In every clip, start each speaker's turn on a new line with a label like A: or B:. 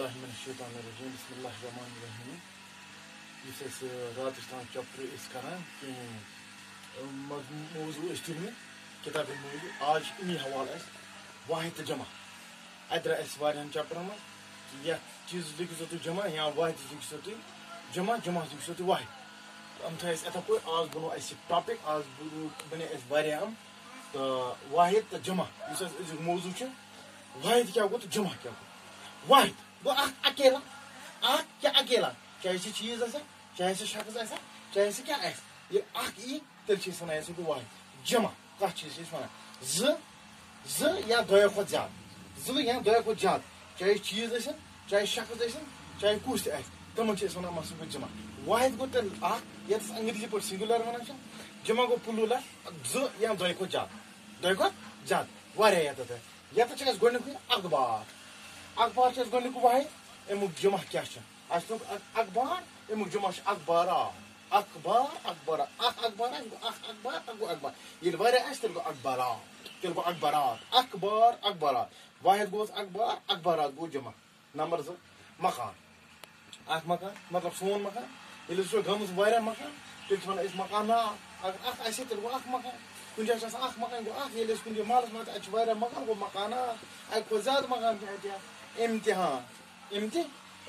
A: باللہ من الشیطان الرجیم بسم اللہ الرحمن الرحیم اس رات تام چیپٹر کران کہ موضوع تم کتاب موضوع آج امی حوالہ واحد تو جمع ات درائے چیپٹرن من یہ چیز لکھو سا تھی جمع یا واحد لکھو سا تھی جمع جمع لکھو سا تھی واحد ام تھے اتھے پہ آج بنو اس ٹاپک آج بنے واریاہ تو واحد تو جمع اس موضوع واحد کیا گو تو جمع کیا گو واحد گو اکیلا کیا اکیلا چاہے سہ چیز آسا چاہے سہ شخص آسا چاہے سہ کیا آسہ یہ ای تیل ونان یہ گو واحد جمع کت چیز ونان ز یا دۄیو کھۄتہٕ زیادٕ زٕ یا دۄیو کھۄتہٕ زیادٕ چاہے چیز ٲسِن چاہے شخص ٲسِن چاہے کُس تہِ آسہِ تِمن چھِ أسۍ ونان یِمن سۭتۍ گوٚو جمع واحد گوٚو تیٚلہِ اکھ یتھ انگریزی پٲٹھۍ سنگولر ونان چھِ جمع گوٚو پلوٗرل زٕ یا دۄیو کھۄتہٕ زیادٕ دۄیو کھۄتہٕ زیادٕ واریاہ یتھ چھِ اَسہِ گۄڈنیُکُے اخبار اخبار چھِ اَسہِ گۄڈنیُک واحد امیُک جمع کیاہ چھُ اَسہِ دوٚپ اخبار امیُک جمع چھُ اخبارات اخبار اخبارات اکھ اخبار آسہِ گوٚو اکھ اخبار اکھ گوٚو اخبار ییٚلہِ واریاہ آسہِ تیٚلہِ گوٚو اخبارات تیٚلہِ گوٚو اخبارات اخبار اخبارات واحد گوٚو اخبار اخبارات گوٚو جمع نمبر زٕ مکان اکھ مکان مطلب سون مکان ییٚلہِ أسۍ وٕچھو گامس واریاہ مکان تیٚلہِ چھِ ونان أسۍ مکانات اگر اکھ آسہِ تیٚلہِ گوٚو اکھ مکان کُنہِ جایہِ چھُ آسان اکھ مکان گوٚو اکھ ییٚلہِ أسۍ کُنہِ جایہِ محلس منٛز اَتہِ چھِ واریاہ مکان گوٚو مکانات اکہِ کھۄتہٕ زیادٕ مکان چھِ اَتہِ امتحان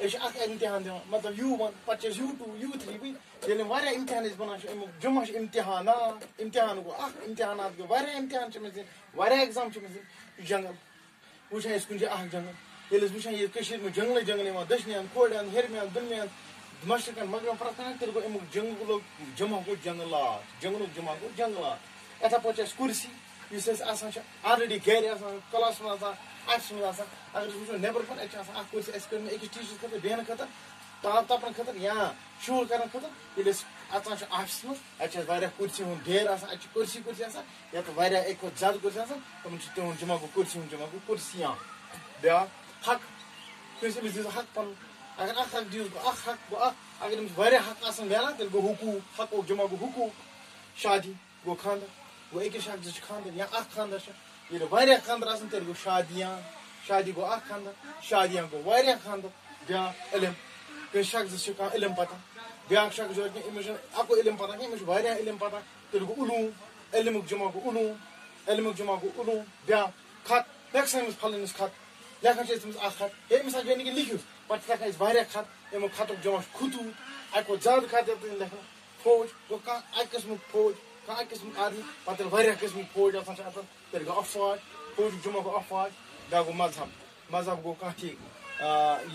A: أسۍ چھِ اکھ امتحان دِوان مطلب U1 پتہٕ چھِ أسۍ U2 U3 ییٚلہِ واریاہ امتحان أسۍ بنان چھِ امیُک جمع چھُ امتحانات امتحان گوٚو اکھ امتحانات گوٚو واریاہ امتحان چھِ أمِس دِنۍ واریاہ ایگزام چھِ أمِس دِنۍ یہِ جنگل وٕچھان أسۍ کُنہِ جایہِ اکھ جنگل ییٚلہِ أسۍ وٕچھان ییٚتہِ کٔشیٖرِ منٛز جنگلٕے جنگل یِوان دٔچھنہِ اند کھوورِ اند ہیٚرمہِ اند بٔنمہِ اند مشرقن مغربن پرٛٮ۪تھ کُنہِ تیٚلہِ گوٚو امیُک جنگلُک جمع گوٚو جنگلات جنگلُک جمع گوٚو جنگلات یِتھے پٲٹھۍ چھِ اَسہِ کُرسی یُس اَسہِ آسان چھِ آلریڈی گرِ آسان کلاسس منٛز آسان آفسس منٛز آسان اگر أسۍ وٕچھو نیبر کُن اَتہِ چھِ آسان اکھ کُرسی اَسہِ کٔرمٕژ أکِس ٹیٖچرس خٲطرٕ بیٚہنہٕ خٲطرٕ تاپھ تپنہٕ خٲطرٕ یا شور کرنہٕ خٲطرٕ ییٚلہِ أسۍ اژان چھِ آفسس منٛز اَتہِ چھِ اَسہِ واریاہ کُرسی ہُنٛد ڈھیر آسان اَتہِ چھِ کُرسی آسان یتھ واریاہ اَکہِ کھۄتہٕ زیادٕ کُرسی آسان تِمن چھِ تِہُنٛد جمع گوٚو کُرسی ہُنٛد جمع گوٚو کُرسیاں بیاکھ حق کٲنٛسہِ أمِس دِیِو حق پنُن اگر اکھ حق دِیوٗس گوٚو اکھ حق گوٚو اکھ اگر أمِس واریاہ حق آسان ملان تیٚلہِ گوٚو حقوٗق حقُک جمع گوٚو حقوٗق شادی گوٚو خانٛدر گوٚو أکِس شخصس چھُ خانٛدر یا اکھ خانٛدر چھُ ییٚلہِ واریاہ خانٛدر آسان تیٚلہِ گوٚو شادیاں شادی گوٚو اکھ خانٛدر شادیاں گوٚو واریاہ خانٛدر بیاکھ علم کٲنٛسہِ شخصس چھُ کانٛہہ علم پتہ بیاکھ شخص چھُ أمِس چھُنہٕ اکُے علم پتہ کینٛہہ أمِس چھُ واریاہ علم پتہ تیٚلہِ گوٚو علوٗم علمُک جمع گوٚو علوٗم علمُک جمع گوٚو علوٗم بیاکھ خط لیکھ سا أمِس فلٲنِس خط لیکھان چھِ أسۍ تٔمِس اکھ خط ہے أمِس ہا گٔے نہٕ کینٛہہ لیکھِو پتہٕ چھِ لیکھان أسۍ واریاہ خط امیُک خطُک جمع چھُ خطوٗط اکہِ کھۄتہٕ زیادٕ خط ییٚلہِ لیکھان فوج گوٚو کانٛہہ اکہِ قٕسمُک فوج کانٛہہ اکہِ قٕسمُک آرمی پتہٕ ییٚلہِ واریاہ قٕسمٕکۍ فوج آسان چھِ آسان تیٚلہِ گوٚو افواج فوجُک جمع گوٚو افواج بیاکھ گوٚو مذہب مذہب گوٚو کانٛہہ تہِ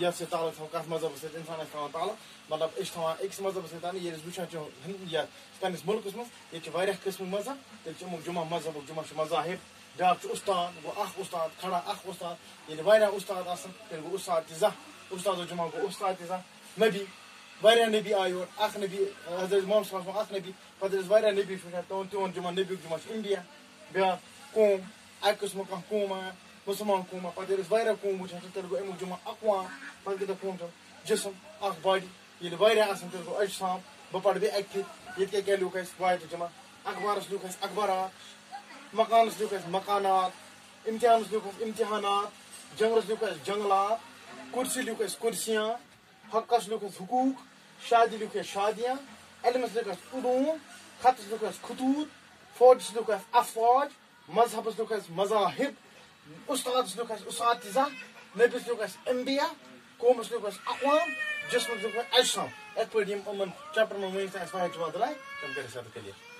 A: یتھ سۭتۍ تعلق تھاوان کتھ مذہبس سۭتۍ انسان آسہِ تھاوان تعلق مطلب أسۍ چھِ تھاوان أکِس مذہبس سۭتۍ تعلق ییٚلہِ أسۍ وٕچھان چھِ یتھ پننس مُلکس منٛز ییٚتہِ چھِ واریاہ قٕسمٕکۍ مذہب تیٚلہِ چھِ امیُک جمع مذہبُک جمع چھُ مذاہب بیاکھ چھُ اُستاد گوٚو اکھ اُستاد کھڑا اکھ اُستاد ییٚلہِ واریاہ اُستاد آسان تیٚلہِ گوٚو اُستاد تہِ زانٛہہ اُستادُک جمع گوٚو اُستاد تہِ زانٛہہ نبی واریاہ نبی آے یور اکھ نبی حضرت محمد صلی اللہ علیہ وسلم اکھ نبی پتہٕ ییٚلہِ أسۍ واریاہ نبی چھِ وٕچھان تِہُنٛد جمع نبیُک جمع چھُ انڈیا بیاکھ قوم اکہِ قٕسمُک کانٛہہ قوم آیا مُسلمان قوما پتہٕ ییٚلہِ أسۍ واریاہ قوم وٕچھان چھِ تیٚلہِ گوٚو امیُک جمع اقوام پتہٕ کۭتیاہ قوم چھِ جسم اکھ باڈی ییٚلہِ واریاہ آسان تیٚلہِ گوٚو اجسام بہٕ پرٕ بیٚیہِ اکہِ پھِرِ ییٚتہِ کیاہ لیوٗکھ اَسہِ واحد جمع اخبارس لیوٗکھ اَسہِ اخبارات مکانس لیوٗکھ اَسہِ مکانات امتحانس لیوٗکھ اَسہِ امتحانات جنگلس لیوٗکھ اَسہِ جنگلات کُرسی لیوٗکھ اَسہِ کُرسیاں حقس لیوٗکھ اَسہِ حقوٗق شادی لیوٗکھ اَسہِ شادیاں علمس لیوٗکھ اَسہِ علوٗم خطس لیوٗکھ اَسہِ خطوٗط فوجس لیوٗکھ اَسہِ افواج مذہبس لیوٗکھ اَسہِ مذاہب اُستادس لیوٗکھ اَسہِ اساتذہ نبیس لیوٗکھ اَسہِ انبیا قومس لیوٗکھ اَسہِ اقوام جسمس لیوٗکھ اَسہِ اجسام یِتھ پٲٹھۍ یِم یِمن چیپٹرن منٛز ؤنِتھ اَسہِ واحد جمع درٛاے تِم کٔر اَسہِ کٔلیر